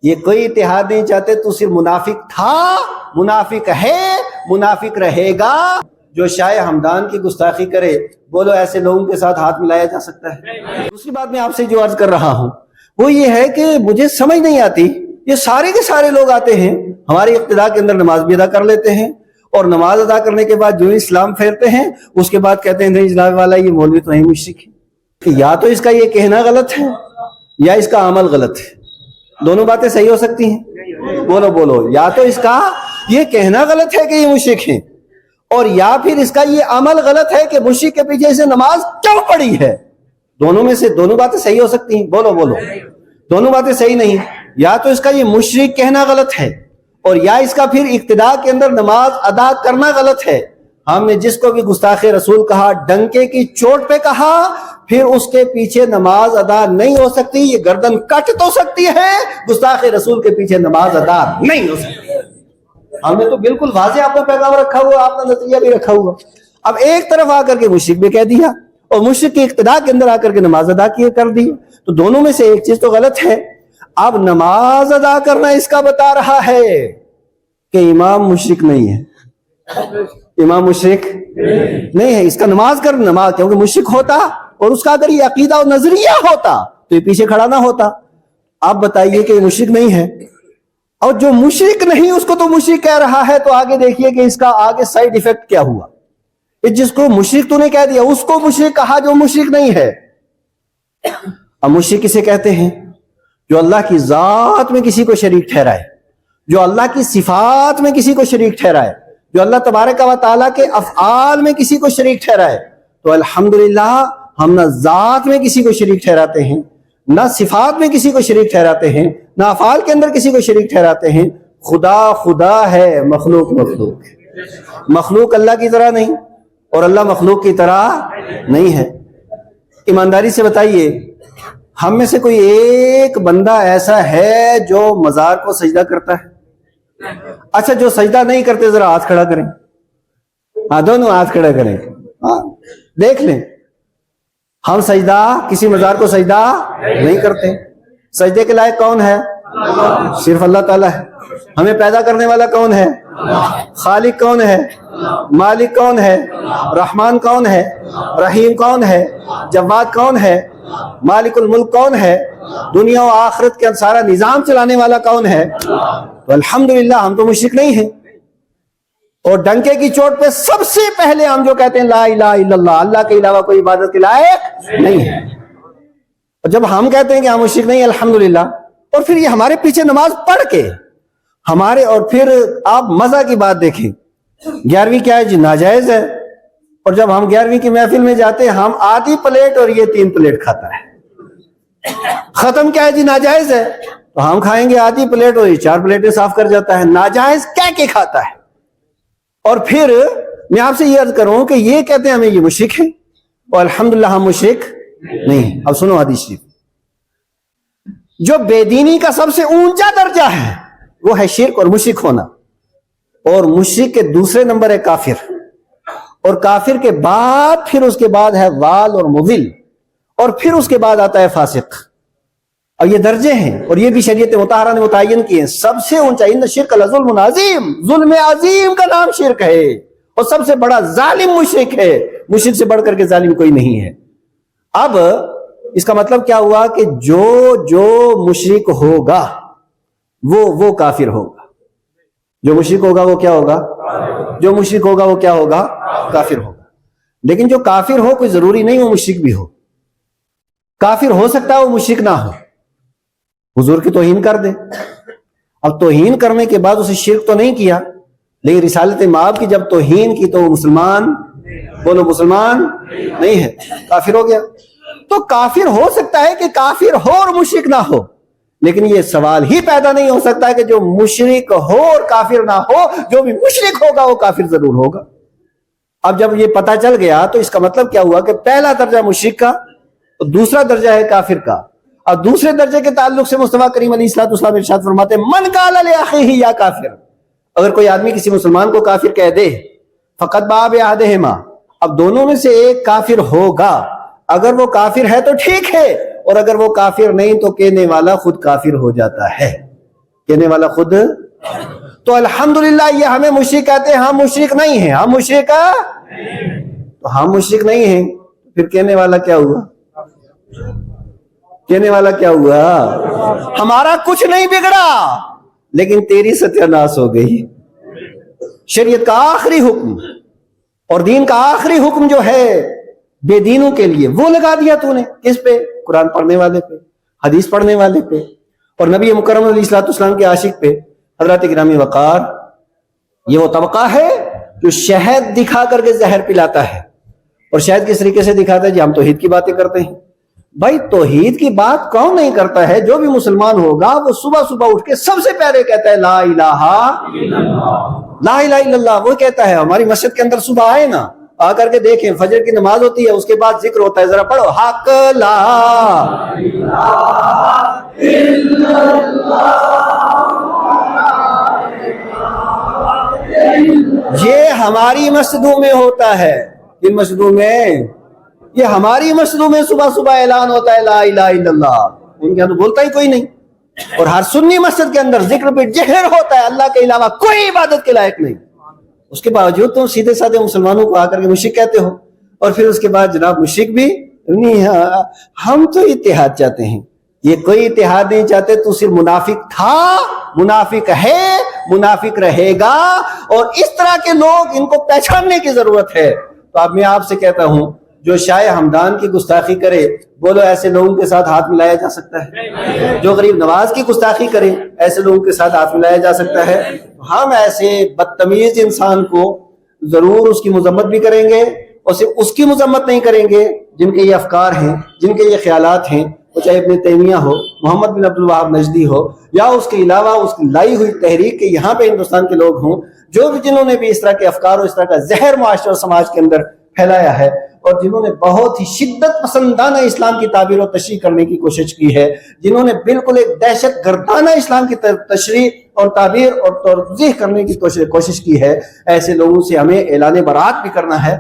یہ کوئی اتحاد نہیں چاہتے. تو صرف منافق تھا، منافق ہے، منافق رہے گا. جو شاہ ہمدان کی گستاخی کرے، بولو ایسے لوگوں کے ساتھ ہاتھ ملایا جا سکتا ہے؟ دوسری بات میں آپ سے جو عرض کر رہا ہوں وہ یہ ہے کہ مجھے سمجھ نہیں آتی، یہ سارے کے سارے لوگ آتے ہیں ہماری اقتداء کے اندر نماز بھی ادا کر لیتے ہیں، اور نماز ادا کرنے کے بعد جو اسلام پھیرتے ہیں اس کے بعد کہتے ہیں نہیں اسلام والا یہ مولوی تو ہے مشرک ہے. یا تو اس کا یہ کہنا غلط ہے یا اس کا عمل غلط ہے. دونوں باتیں صحیح ہو سکتی ہیں؟ بولو بولو. یا تو اس کا یہ کہنا غلط ہے کہ یہ مشرک ہیں، اور یا پھر اس کا یہ عمل غلط ہے کہ مشرک کے پیچھے سے نماز کیوں پڑی ہے. دونوں میں سے دونوں باتیں صحیح ہو سکتی ہیں. بولو بولو. دونوں باتیں صحیح نہیں. یا تو اس کا یہ مشرک کہنا غلط ہے، اور یا اس کا پھر اقتداء کے اندر نماز ادا کرنا غلط ہے. ہم نے جس کو بھی گستاخ رسول کہا، ڈنکے کی چوٹ پہ کہا، پھر اس کے پیچھے نماز ادا نہیں ہو سکتی. یہ گردن کٹ تو سکتی ہے، گستاخ رسول کے پیچھے نماز ادا نہیں ہو سکتی. ہم نے تو بالکل واضح اپنا پیغام رکھا ہوا، اپنا نظریہ بھی رکھا ہوا. اب ایک طرف آ کر کے مشرک بھی کہہ دیا اور مشرک کی اقتداء کے اندر آ کر کے نماز ادا کر دی. تو دونوں میں سے ایک چیز تو غلط ہے. اب نماز ادا کرنا اس کا بتا رہا ہے کہ امام مشرک نہیں ہے. امام مشرک نہیں ہے. اس کا نماز کیونکہ مشرک ہوتا اور اس کا اگر یہ عقیدہ اور نظریہ ہوتا تو یہ پیچھے کھڑا نہ ہوتا. آپ بتائیے کہ یہ مشرک نہیں ہے، اور جو مشرک نہیں اس کو تو مشرک کہہ رہا ہے. تو آگے دیکھیے کہ اس کا آگے سائیڈ ایفیکٹ کیا ہوا. جس کو مشرک تو نے کہہ دیا اس کو مشرک کہا جو مشرک نہیں ہے. اب مشرک کسے کہتے ہیں؟ جو اللہ کی ذات میں کسی کو شریک ٹھہرائے، جو اللہ کی صفات میں کسی کو شریک ٹھہرائے، جو اللہ تبارک و تعالیٰ کے افعال میں کسی کو شریک ٹھہرائے. تو الحمدللہ ہم نہ ذات میں کسی کو شریک ٹھہراتے ہیں، نہ صفات میں کسی کو شریک ٹھہراتے ہیں، نہ افعال کے اندر کسی کو شریک ٹھہراتے ہیں. خدا خدا ہے، مخلوق مخلوق ہے. مخلوق اللہ کی طرح نہیں اور اللہ مخلوق کی طرح نہیں ہے. ایمانداری سے بتائیے، ہم میں سے کوئی ایک بندہ ایسا ہے جو مزار کو سجدہ کرتا ہے؟ اچھا، جو سجدہ نہیں کرتے ذرا ہاتھ کھڑا کریں. ہاں، دونوں ہاتھ کھڑا کریں. ہاں، دیکھ لیں. ہم سجدہ کسی مزار کو سجدہ نہیں کرتے. سجدے کے لائق کون ہے؟ صرف اللہ تعالیٰ ہے. ہمیں پیدا کرنے والا کون ہے؟ خالق کون ہے؟ مالک کون ہے؟ رحمان کون ہے؟ رحیم کون ہے؟ جواد کون ہے؟ مالک الملک کون ہے؟ دنیا و آخرت کے سارا نظام چلانے والا کون ہے؟ تو الحمدللہ ہم تو مشرک نہیں ہیں. اور ڈنکے کی چوٹ پہ سب سے پہلے ہم جو کہتے ہیں لا الہ الا اللہ، اللہ کے علاوہ کوئی عبادت کے لائق نہیں ہے. اور جب ہم کہتے ہیں کہ ہم مشرک نہیں الحمدللہ، اور پھر یہ ہمارے پیچھے نماز پڑھ کے ہمارے، اور پھر آپ مزہ کی بات دیکھیں، 11ویں کیا ہے جی؟ ناجائز ہے. اور جب ہم 11ویں کی محفل میں جاتے ہیں ہم آدھی پلیٹ اور یہ 3 پلیٹ کھاتا ہے. ختم کیا ہے جی؟ ناجائز ہے. تو ہم کھائیں گے آدھی پلیٹ اور یہ 4 پلیٹیں صاف کر جاتا ہے. ناجائز کہہ کے کھاتا ہے. اور پھر میں آپ سے یہ عرض کروں کہ یہ کہتے ہیں ہمیں یہ مشرک ہے، اور الحمدللہ ہم مشرک نہیں ہیں. اب سنو حدیث شریف. جو بے دینی کا سب سے اونچا درجہ ہے وہ ہے شرک اور مشرک ہونا، اور مشرک کے دوسرے نمبر ہے کافر، اور کافر کے بعد پھر اس کے بعد ہے وال اور مضل، اور پھر اس کے بعد آتا ہے فاسق. اور یہ درجے ہیں، اور یہ بھی شریعت مطہرہ نے متعین کیے ہیں. سب سے اونچا ان شرک لظلم عظیم، ظلم عظیم کا نام شرک ہے، اور سب سے بڑا ظالم مشرک ہے. مشرک سے بڑھ کر کے ظالم کوئی نہیں ہے. اب اس کا مطلب کیا ہوا کہ جو مشرک ہوگا وہ کافر ہوگا. جو مشرک ہوگا وہ کیا ہوگا؟ جو مشرک ہوگا وہ کیا ہوگا؟ کافر ہوگا. لیکن جو کافر ہو کوئی ضروری نہیں وہ مشرک بھی ہو. کافر ہو سکتا ہے وہ مشرک نہ ہو. حضور کی توہین کر دے، اب توہین کرنے کے بعد اسے شرک تو نہیں کیا، لیکن رسالت مآب کی جب توہین کی تو وہ مسلمان، بولو مسلمان نہیں ہے، کافر ہو گیا. تو کافر ہو سکتا ہے کہ کافر ہو اور مشرک نہ ہو، لیکن یہ سوال ہی پیدا نہیں ہو سکتا کہ جو مشرک ہو اور کافر نہ ہو. جو بھی مشرک ہوگا وہ کافر ضرور ہوگا. اب جب یہ پتہ چل گیا تو اس کا مطلب کیا ہوا کہ پہلا درجہ مشرک کا، دوسرا درجہ ہے کافر کا. اور دوسرے درجے کے تعلق سے مصطفیٰ کریم علیہ الصلوۃ والسلام ارشاد فرماتے ہیں من قال لاخیہ یا کافر، اگر کوئی آدمی کسی مسلمان کو کافر کہہ دے فقط باء باحدہما، اب دونوں میں سے ایک کافر ہوگا. اگر وہ کافر ہے تو ٹھیک ہے، اور اگر وہ کافر نہیں تو کہنے والا خود کافر ہو جاتا ہے. کہنے والا خود. تو الحمدللہ یہ ہمیں مشرک کہتے ہیں، ہم مشرک نہیں ہیں، ہم مشرک تو ہم مشرک نہیں ہیں، پھر کہنے والا کیا ہوا؟ کہنے والا کیا ہوا؟ ہمارا کچھ نہیں بگڑا لیکن تیری ستیہ ناس ہو گئی. شریعت کا آخری حکم اور دین کا آخری حکم جو ہے بے دینوں کے لیے وہ لگا دیا تو نے کس پہ؟ قرآن پڑھنے والے پہ، حدیث پڑھنے والے پہ، اور نبی مکرم علیہ الصلوۃ والسلام کے عاشق پہ. حضرات گرامی وقار، یہ وہ طبقہ ہے جو شہد دکھا کر کے زہر پلاتا ہے. اور شہد کس طریقے سے دکھاتا ہے؟ جی ہم توحید کی باتیں کرتے ہیں. بھائی توحید کی بات کون نہیں کرتا ہے؟ جو بھی مسلمان ہوگا وہ صبح صبح اٹھ کے سب سے پہلے کہتا ہے لا الہ لا الہ الا اللہ. وہ کہتا ہے. ہماری مسجد کے اندر صبح آئے نا، آ کر کے دیکھیں فجر کی نماز ہوتی ہے، اس کے بعد ذکر ہوتا ہے، ذرا پڑھو حق لا الہ الا اللہ. یہ ہماری مسجدوں میں ہوتا ہے. کن مسجدوں میں؟ یہ ہماری مسجدوں میں صبح صبح اعلان ہوتا ہے لا الہ الا اللہ. ان کے اندر بولتا ہی کوئی نہیں. اور ہر سنی مسجد کے اندر ذکر پہ جہر ہوتا ہے، اللہ کے علاوہ کوئی عبادت کے لائق نہیں. اس کے باوجود تم سیدھے سادھے مسلمانوں کو آ کر کے مشرک کہتے ہو. اور پھر اس کے بعد جناب مشرک بھی نہیں. ہم تو اتحاد چاہتے ہیں. یہ کوئی اتحاد نہیں چاہتے. تو صرف منافق تھا، منافق ہے، منافق رہے گا. اور اس طرح کے لوگ، ان کو پہچاننے کی ضرورت ہے. تو اب میں آپ سے کہتا ہوں جو شاہ ہمدان کی گستاخی کرے، بولو ایسے لوگوں کے ساتھ ہاتھ ملایا جا سکتا ہے؟ جو غریب نواز کی گستاخی کرے، ایسے لوگوں کے ساتھ ہاتھ ملایا جا سکتا ہے؟ ہم ایسے بدتمیز انسان کو ضرور اس کی مذمت بھی کریں گے، اور صرف اس کی مذمت نہیں کریں گے جن کے یہ افکار ہیں، جن کے یہ خیالات ہیں. وہ چاہے ابن تیمیہ ہو، محمد بن عبد الوہاب نجدی ہو، یا اس کے علاوہ اس کی لائی ہوئی تحریک کے یہاں پہ ہندوستان کے لوگ ہوں، جو بھی جنہوں نے بھی اس طرح کے افکار اور اس طرح کا زہر معاشرے اور سماج کے اندر پھیلایا ہے، اور جنہوں نے بہت ہی شدت پسندانہ اسلام کی تعبیر اور تشریح کرنے کی کوشش کی ہے، جنہوں نے بالکل ایک دہشت گردانہ اسلام کی تشریح اور تعبیر اور توضیح کرنے کی کوشش کی ہے، ایسے لوگوں سے ہمیں اعلان برات بھی کرنا ہے.